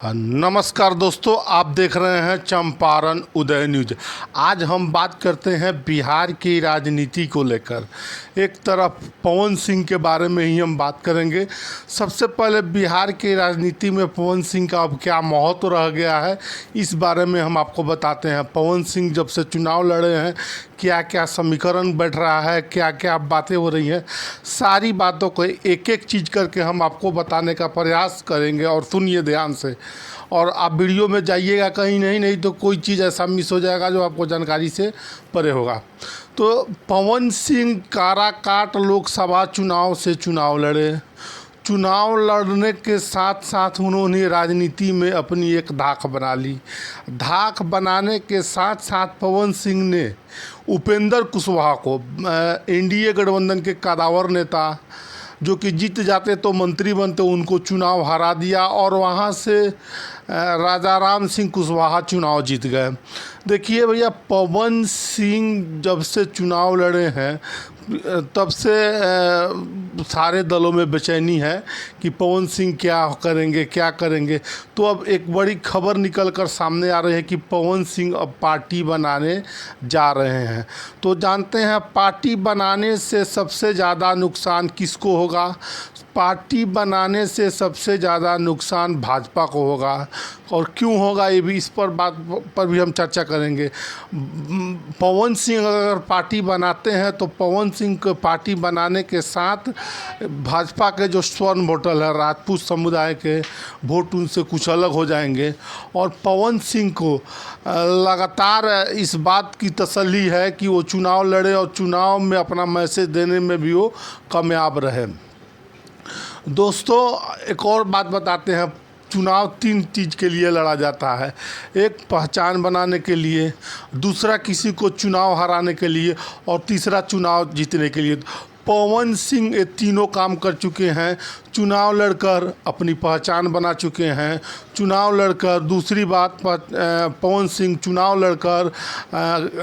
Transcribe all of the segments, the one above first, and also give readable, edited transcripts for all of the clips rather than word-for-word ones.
नमस्कार दोस्तों, आप देख रहे हैं चंपारण उदय न्यूज। आज हम बात करते हैं बिहार की राजनीति को लेकर। एक तरफ पवन सिंह के बारे में ही हम बात करेंगे। सबसे पहले बिहार की राजनीति में पवन सिंह का अब क्या महत्व रह गया है, इस बारे में हम आपको बताते हैं। पवन सिंह जब से चुनाव लड़े हैं, क्या क्या समीकरण बैठ रहा है, क्या क्या बातें हो रही हैं, सारी बातों को एक एक चीज़ करके हम आपको बताने का प्रयास करेंगे। और सुनिए ध्यान से, और आप वीडियो में जाइएगा कहीं नहीं तो कोई चीज़ ऐसा मिस हो जाएगा जो आपको जानकारी से परे होगा। तो पवन सिंह काराकाट लोकसभा चुनाव से चुनाव लड़े। चुनाव लड़ने के साथ साथ उन्होंने राजनीति में अपनी एक धाक बना ली। धाक बनाने के साथ साथ पवन सिंह ने उपेंद्र कुशवाहा को, एनडीए गठबंधन के कदावर नेता जो कि जीत जाते तो मंत्री बनते, उनको चुनाव हरा दिया और वहाँ से राजा राम सिंह कुशवाहा चुनाव जीत गए। देखिए भैया, पवन सिंह जब से चुनाव लड़े हैं तब से सारे दलों में बेचैनी है कि पवन सिंह क्या करेंगे। तो अब एक बड़ी खबर निकल कर सामने आ रही है कि पवन सिंह अब पार्टी बनाने जा रहे हैं। तो जानते हैं पार्टी बनाने से सबसे ज़्यादा नुकसान किसको होगा। पार्टी बनाने से सबसे ज़्यादा नुकसान भाजपा को होगा, और क्यों होगा ये भी, इस बात पर भी हम चर्चा करेंगे। पवन सिंह अगर पार्टी बनाते हैं तो पवन सिंह को पार्टी बनाने के साथ भाजपा के जो स्वर्ण वोटर है, राजपूत समुदाय के वोट, उनसे कुछ अलग हो जाएंगे। और पवन सिंह को लगातार इस बात की तसल्ली है कि वो चुनाव लड़े और चुनाव में अपना मैसेज देने में भी वो कामयाब रहे। दोस्तों, एक और बात बताते हैं। चुनाव तीन चीज़ के लिए लड़ा जाता है। एक पहचान बनाने के लिए, दूसरा किसी को चुनाव हराने के लिए, और तीसरा चुनाव जीतने के लिए। पवन सिंह ये तीनों काम कर चुके हैं। चुनाव लड़कर अपनी पहचान बना चुके हैं। चुनाव लड़कर, दूसरी बात, पवन सिंह चुनाव लड़कर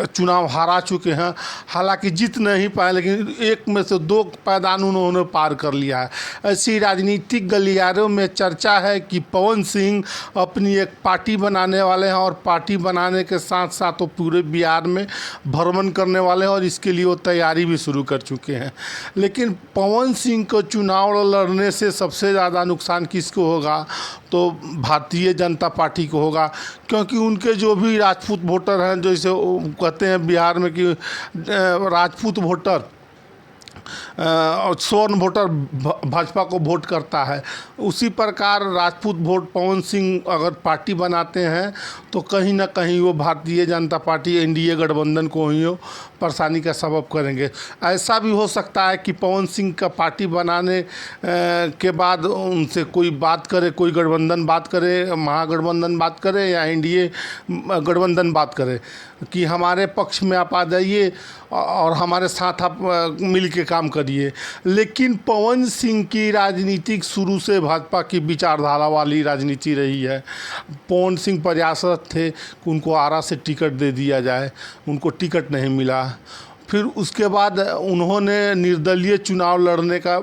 चुनाव हारा चुके हैं। हालांकि जीत नहीं पाए, लेकिन एक में से दो पायदान उन्होंने पार कर लिया है। ऐसी राजनीतिक गलियारों में चर्चा है कि पवन सिंह अपनी एक पार्टी बनाने वाले हैं, और पार्टी बनाने के साथ साथ वो पूरे बिहार में भ्रमण करने वाले हैं, और इसके लिए वो तैयारी भी शुरू कर चुके हैं। लेकिन पवन सिंह को चुनाव लड़ने से सबसे ज़्यादा नुकसान किसको होगा, तो भारतीय जनता पार्टी को होगा। क्योंकि उनके जो भी राजपूत वोटर हैं, जैसे कहते हैं बिहार में कि राजपूत वोटर और स्वर्ण वोटर भाजपा को वोट करता है, उसी प्रकार राजपूत वोट पवन सिंह अगर पार्टी बनाते हैं तो कहीं ना कहीं वो भारतीय जनता पार्टी, एनडीए गठबंधन को ही परेशानी का सबब करेंगे। ऐसा भी हो सकता है कि पवन सिंह का पार्टी बनाने के बाद उनसे कोई बात करे, कोई गठबंधन बात करे, महागठबंधन बात करे या एनडीए गठबंधन बात करे कि हमारे पक्ष में आप आ जाइए और हमारे साथ आप मिल के काम करिए। लेकिन पवन सिंह की राजनीतिक शुरू से भाजपा की विचारधारा वाली राजनीति रही है। पवन सिंह प्रयासरत थे कि उनको आरा से टिकट दे दिया जाए, उनको टिकट नहीं मिला। फिर उसके बाद उन्होंने निर्दलीय चुनाव लड़ने का,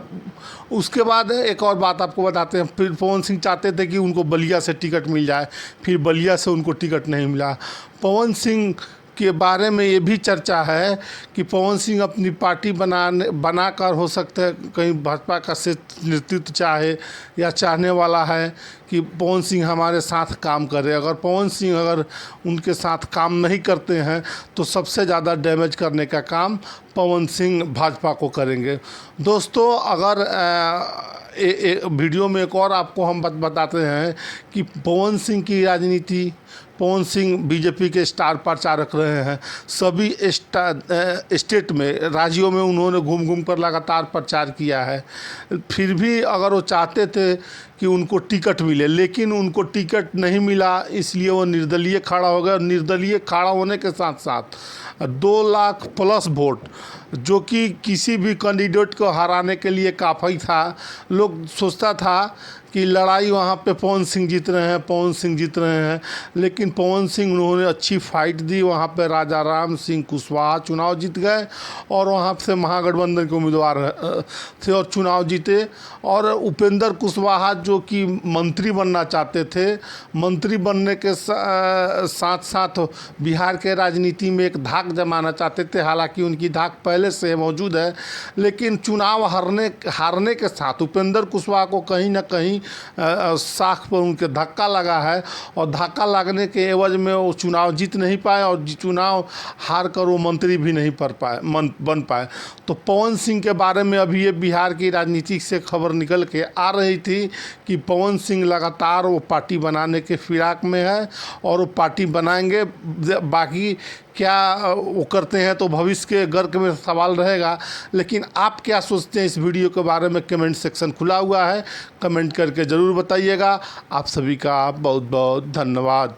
उसके बाद एक और बात आपको बताते हैं। फिर पवन सिंह चाहते थे कि उनको बलिया से टिकट मिल जाए, फिर बलिया से उनको टिकट नहीं मिला। पवन सिंह के बारे में ये भी चर्चा है कि पवन सिंह अपनी पार्टी बनाकर हो सकता है कहीं भाजपा का से नेतृत्व चाहे या चाहने वाला है कि पवन सिंह हमारे साथ काम करे। अगर पवन सिंह अगर उनके साथ काम नहीं करते हैं तो सबसे ज़्यादा डैमेज करने का काम पवन सिंह भाजपा को करेंगे। दोस्तों, अगर वीडियो में एक और आपको हम बताते हैं कि पवन सिंह की राजनीति, पवन सिंह बीजेपी के स्टार प्रचारक रहे हैं। सभी स्टेट में, राज्यों में उन्होंने घूम घूम कर लगातार प्रचार किया है। फिर भी अगर वो चाहते थे कि उनको टिकट मिले, लेकिन उनको टिकट नहीं मिला, इसलिए वो निर्दलीय खड़ा हो गया। निर्दलीय खड़ा होने के साथ साथ 2 लाख प्लस वोट, जो कि किसी भी कैंडिडेट को हराने के लिए काफ़ी था। लोग सोचता था कि लड़ाई वहाँ पे पवन सिंह जीत रहे हैं, लेकिन पवन सिंह उन्होंने अच्छी फाइट दी। वहाँ पे राजा राम सिंह कुशवाहा चुनाव जीत गए और वहाँ से महागठबंधन के उम्मीदवार थे और चुनाव जीते। और उपेंद्र कुशवाहा जो कि मंत्री बनना चाहते थे, मंत्री बनने के साथ साथ बिहार के राजनीति में एक धाक जमाना चाहते थे। हालांकि उनकी धाक पहले से मौजूद है, लेकिन चुनाव हारने के साथ उपेंद्र कुशवाहा को कहीं ना कहीं साख पर उनके धक्का लगा है और धक्का लगने के एवज में वो चुनाव जीत नहीं पाए और चुनाव हार कर वो मंत्री भी नहीं बन पाए। तो पवन सिंह के बारे में अभी ये बिहार की राजनीति से खबर निकल के आ रही थी कि पवन सिंह लगातार वो पार्टी बनाने के फिराक में है और वो पार्टी बनाएंगे। बाकी क्या वो करते हैं तो भविष्य के गर्क में सवाल रहेगा। लेकिन आप क्या सोचते हैं इस वीडियो के बारे में? कमेंट सेक्शन खुला हुआ है, कमेंट करके ज़रूर बताइएगा। आप सभी का बहुत बहुत धन्यवाद।